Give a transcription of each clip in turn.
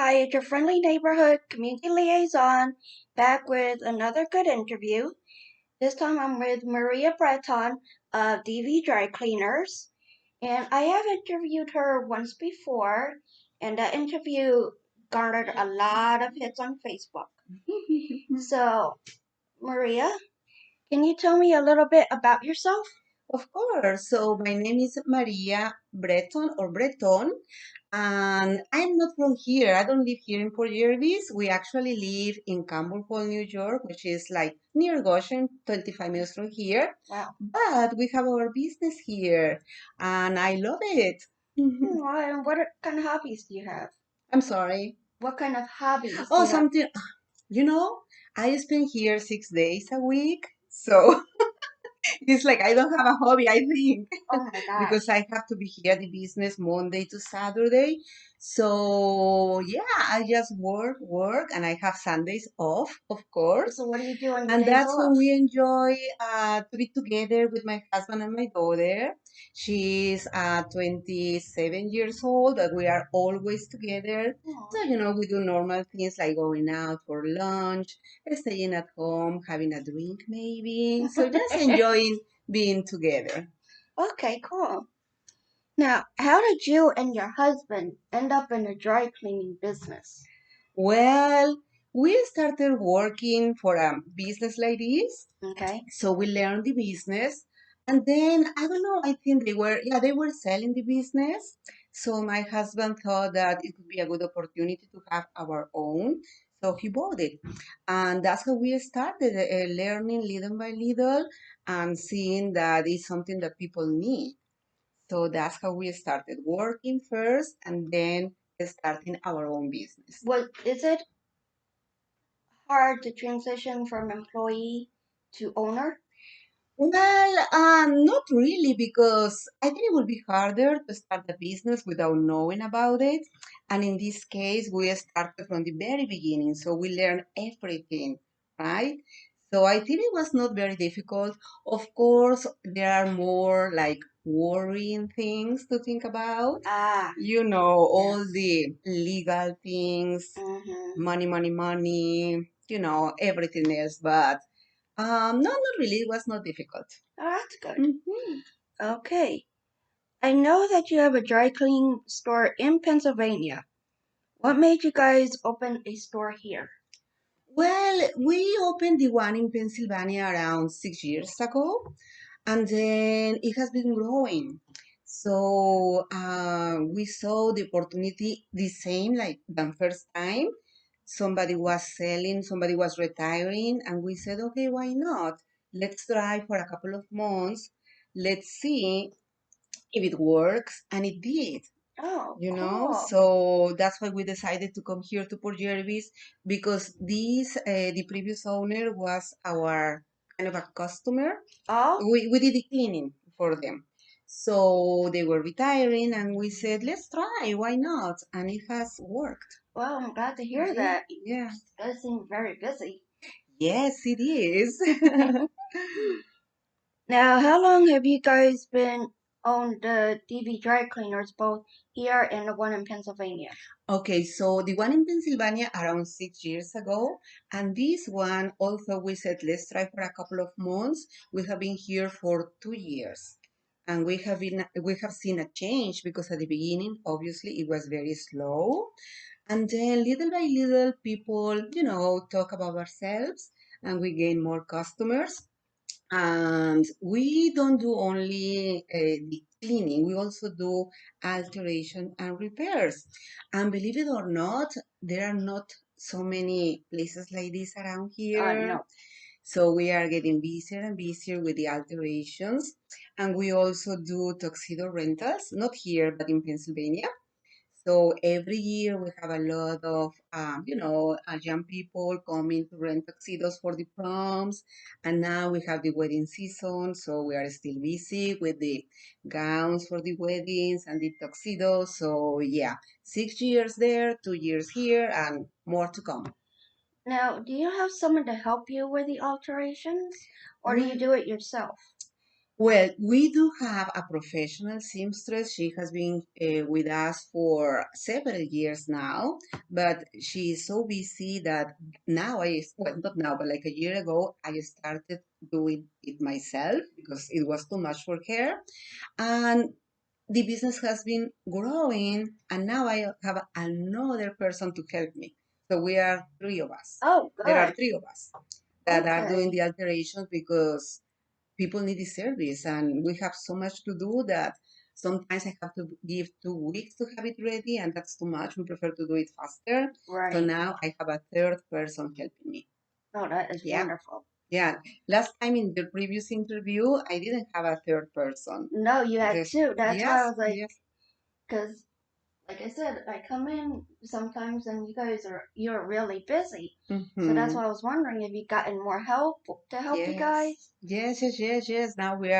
Hi, it's your friendly neighborhood community liaison back with another good interview. This time I'm with Maria Breton of DV Dry Cleaners, and I have interviewed her once before, and that interview garnered a lot of hits on Facebook. So, Maria, can you tell me a little bit about yourself? Of course. So my name is Maria Breton or Breton, and I'm not from here. I don't live here in Port Jervis. We actually live in Campbell Hall, New York, which is like near Goshen, 25 minutes from here. Wow. But we have our business here, and I love it. And what kind of hobbies do you have? I'm sorry. What kind of hobbies do Oh, you have? something, I spend here 6 days a week. So it's like I don't have a hobby, I think, Oh my because gosh. I have to be here at the business Monday to Saturday. So yeah, I just work, and I have Sundays off, of course. So what do you do on your And days that's off? when we enjoy to be together with my husband and my daughter. She's 27 years old, but we are always together. Aw. So, we do normal things like going out for lunch, staying at home, having a drink maybe. So just enjoying being together. Okay, cool. Now, how did you and your husband end up in the dry cleaning business? Well, we started working for a business like this. Okay. So we learned the business. And then I don't know, I think they were selling the business. So my husband thought that it could be a good opportunity to have our own. So he bought it. And that's how we started learning little by little and seeing that it's something that people need. So that's how we started working first and then starting our own business. Is it hard to transition from employee to owner? Well, not really, because I think it would be harder to start a business without knowing about it. And in this case, we started from the very beginning, so we learned everything, right? So I think it was not very difficult. Of course, there are more like worrying things to think about. Ah, All yes. the legal things, Mm-hmm. money, money, money, everything else. But no, not really. It was not difficult. Oh, that's good. Mhm. Okay. I know that you have a dry cleaning store in Pennsylvania. What made you guys open a store here? Well, we opened the one in Pennsylvania around 6 years ago, and then it has been growing. So we saw the opportunity the same like the first time. Somebody was selling, somebody was retiring, and we said, okay, why not? Let's try for a couple of months. Let's see if it works, and it did. Oh, cool. So that's why we decided to come here to Port Jervis, because the previous owner was our kind of a customer. Oh, We did the cleaning for them. So they were retiring, and we said, let's try, why not? And it has worked. well, I'm glad to hear Yeah, that. You yeah. guys seem very busy. Yes, it is. Now, how long have you guys been on the DV dry cleaners, both here and the one in Pennsylvania? Okay, so the one in Pennsylvania around 6 years ago, and this one also we said let's try for a couple of months. We have been here for 2 years, and we have seen a change, because at the beginning, obviously, it was very slow, and then little by little, people talk about ourselves, and we gain more customers. And we don't do only the cleaning, we also do alteration and repairs. And believe it or not, there are not so many places like this around here. No. So we are getting busier and busier with the alterations. And we also do tuxedo rentals, not here, but in Pennsylvania. So every year we have a lot of, young people coming to rent tuxedos for the proms. And now we have the wedding season, so we are still busy with the gowns for the weddings and the tuxedos. So yeah, 6 years there, 2 years here, and more to come. Now, do you have someone to help you with the alterations, or do you Well, do it yourself? Well, we do have a professional seamstress. She has been with us for several years now, but she is so busy that now well, not now, but like a year ago, I started doing it myself because it was too much for her. And the business has been growing, and now I have another person to help me. So we are three of us. Oh, There are good. three of us that are doing Okay. the alterations because people need the service and we have so much to do that sometimes I have to give 2 weeks to have it ready and that's too much. We prefer to do it faster. So Right. now I have a third person helping me. Oh, that is Yeah. wonderful. Yeah. Last time in the previous interview, I didn't have a third person. No, you had Just, two. That's why I yes, was like, yes. because like I said, I come in sometimes and you're really busy. So that's Mm-hmm. why I was wondering if you gotten more help to help you Yes. guys. Yes, yes, yes, yes. Now we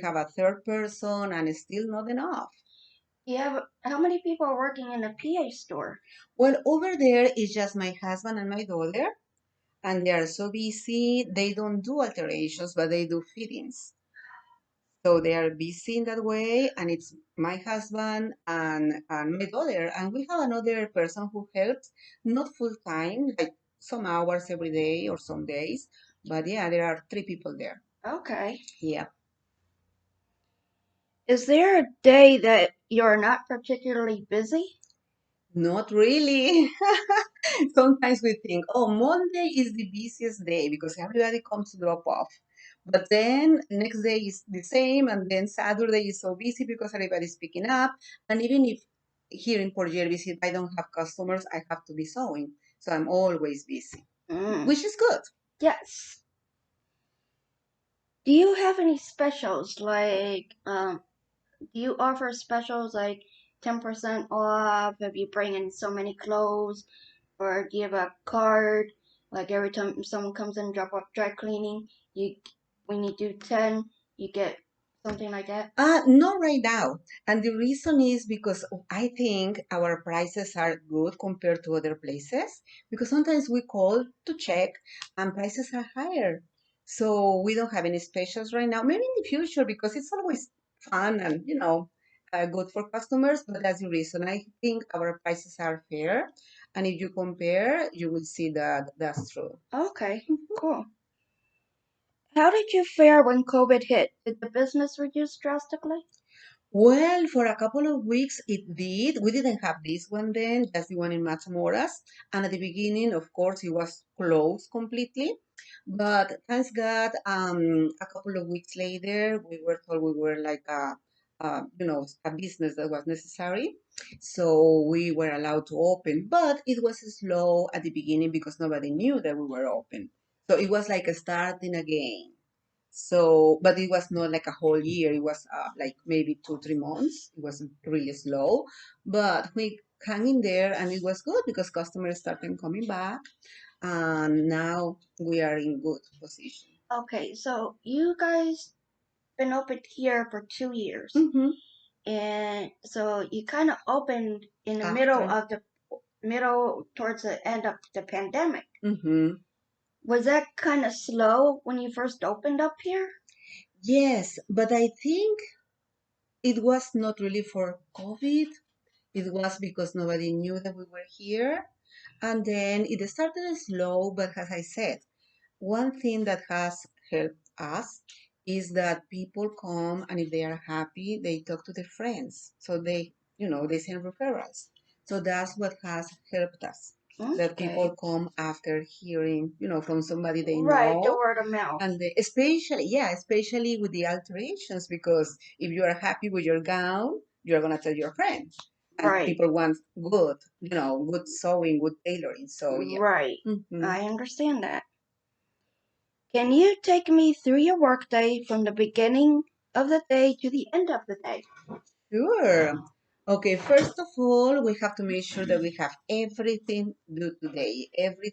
have a third person and it's still not enough. Yeah, but how many people are working in a PA store? Well, over there is just my husband and my daughter, and they are so busy. They don't do alterations, but they do fittings. So they are busy in that way, and it's my husband and my daughter, and we have another person who helps, not full time, like some hours every day or some days. But yeah, there are three people there. Okay. Yeah, Is there a day that you're not particularly busy? not really. Sometimes we think, oh, Monday is the busiest day because everybody comes to drop off. But then next day is the same, and then Saturday is so busy because everybody's picking up. And even if here in Port Jervis, if I don't have customers, I have to be sewing. So I'm always busy, Mm. which is good. Yes. Do you have any specials like do you offer specials like 10% off if you bring in so many clothes, or do you have a card like every time someone comes in drop off dry cleaning, you when you do 10, you get something like that? Not right now. And the reason is because I think our prices are good compared to other places because sometimes we call to check and prices are higher. So we don't have any specials right now. Maybe in the future because it's always fun and, good for customers. But that's the reason. I think our prices are fair. And if you compare, you will see that that's true. Okay, cool. How did you fare when COVID hit? Did the business reduce drastically? Well, for a couple of weeks it did. We didn't have this one then, just the one in Matamoras. And at the beginning, of course, it was closed completely. But thanks God, a couple of weeks later, we were told we were like a business that was necessary. So we were allowed to open. But it was slow at the beginning because nobody knew that we were open. So it was like starting again. So, but it was not like a whole year. It was like maybe 2, 3 months. It was really slow, but we hung in there and it was good because customers started coming back and now we are in good position. Okay, so you guys been open here for 2 years. Mm-hmm. And so you kind of opened in the After. middle towards the end of the pandemic. Mm-hmm. Was that kind of slow when you first opened up here? Yes, but I think it was not really for COVID. It was because nobody knew that we were here. And then it started slow, but as I said, one thing that has helped us is that people come and if they are happy, they talk to their friends. So they send referrals. So that's what has helped us. That Okay. people come after hearing, from somebody they Right, the know. word of mouth. And especially with the alterations, because if you are happy with your gown, you're gonna tell your friends. And Right, people want good sewing, good tailoring. So yeah. right. Hmm. I understand that. Can you take me through your workday from the beginning of the day to the end of the day? Sure. Okay, first of all, we have to make sure that we have everything due today.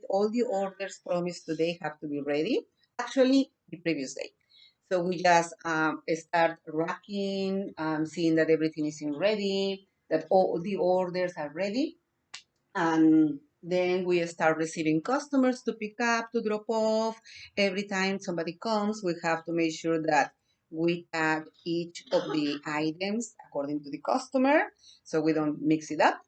All the orders promised today have to be ready. Actually, the previous day. So we just start racking, seeing that everything is in ready, that all the orders are ready, and then we start receiving customers to pick up, to drop off. Every time somebody comes, we have to make sure that We tag each of the items according to the customer, so we don't mix it up.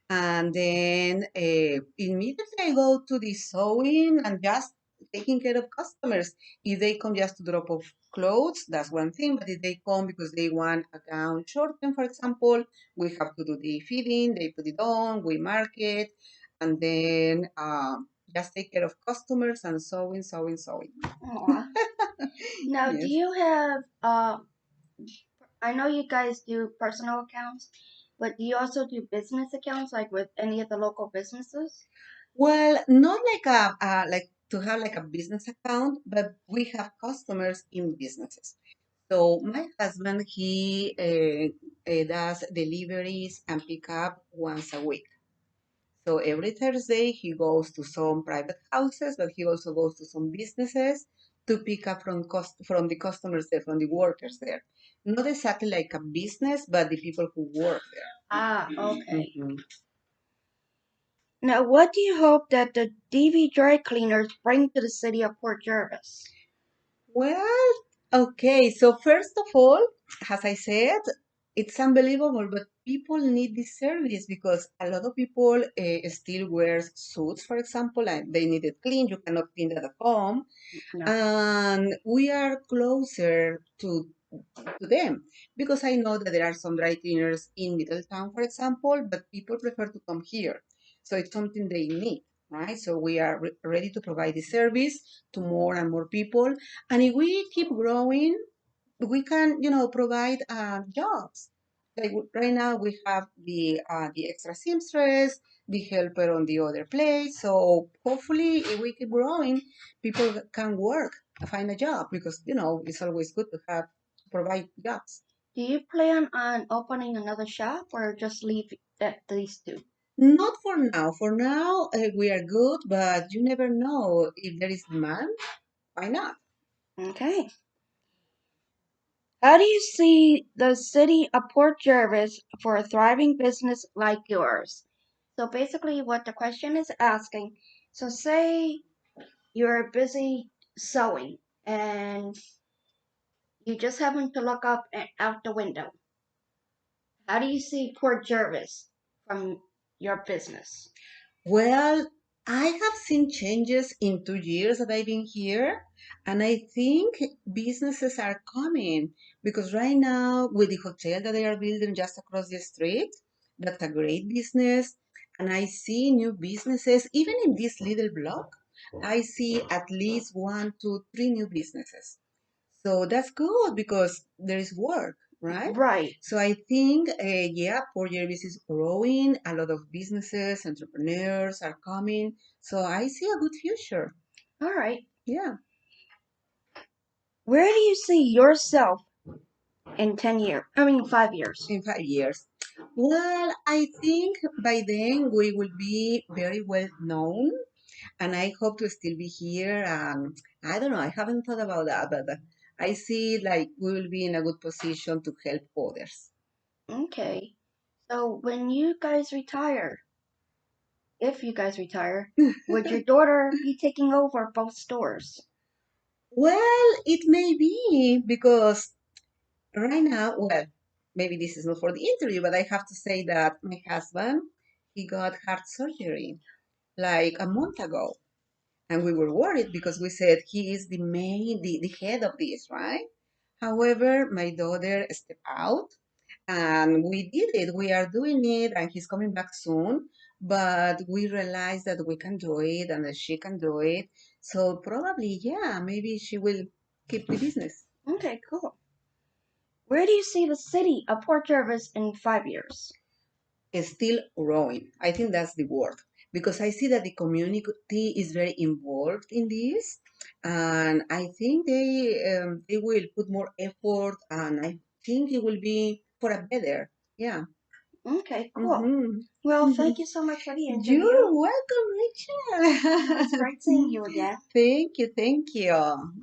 And then immediately I go to the sewing and just taking care of customers. If they come just to drop off clothes, that's one thing. But if they come because they want a gown shortened, for example, we have to do the fitting. They put it on, we mark it, and then just take care of customers and sewing, sewing, sewing. Aw. Now, do Yes. you have I know you guys do personal accounts, but do you also do business accounts like with any of the local businesses? Well, not like like to have like a business account, but we have customers in businesses. So my husband, he does deliveries and pick up once a week. So every Thursday he goes to some private houses, but he also goes to some businesses to pick up from the customers there, from the workers there. Not exactly like a business, but the people who work there. Ah, okay. Mhm. Now, what do you hope that the DV dry cleaners bring to the city of Port Jervis? Well, okay. So first of all, as I said, it's unbelievable, but people need this service because a lot of people still wear suits, for example, and they need it clean. You cannot clean that at home, No. and we are closer to them because I know that there are some dry cleaners in Middletown, for example, but people prefer to come here. So it's something they need, right? So we are ready to provide the service to more and more people. And if we keep growing, we can, provide jobs. Like right now, we have the extra seamstress, the helper on the other place. So hopefully, if we keep growing, people can work, find a job because it's always good to have provide jobs. Do you plan on opening another shop or just leave it at these two? Not for now. For now, we are good, but you never know if there is demand. Why not? Okay. How do you see the city of Port Jervis for a thriving business like yours? So basically, what the question is asking, so say you're busy sewing and you just happen to look up and out the window. How do you see Port Jervis from your business? Well, I have seen changes in 2 years that I've been here, and I think businesses are coming because right now, with the hotel that they are building just across the street, that's a great business. And I see new businesses, even in this little block, I see at least one, two, three new businesses. So that's good because there is work, right? Right. So I think, yeah, Port Jervis is growing. A lot of businesses, entrepreneurs are coming. So I see a good future. All right. Yeah, Where do you see yourself in 10 years? I mean, 5 years. in 5 years. Well, I think by then we will be very well known, and I hope to still be here. I don't know, I haven't thought about that, but I see like we will be in a good position to help others. Okay. So when you guys retire, if you guys retire, would your daughter be taking over both stores? Well, it may be because right now, well, maybe this is not for the interview, but I have to say that my husband, he got heart surgery like a month ago. And we were worried because we said he is the head of this, right? However, my daughter stepped out and we did it. We are doing it and he's coming back soon. But we realized that we can do it and that she can do it. So probably, yeah, maybe she will keep the business. Okay, cool. Where do you see the city of Port Jervis in 5 years? Is still growing. I think that's the word because I see that the community is very involved in this, and I think they will put more effort, and I think it will be for a better. Yeah. Okay, cool. Hmm. Well, thank you so much for the interview. You're welcome, It was Rachel. great seeing you again. Thank you, thank you.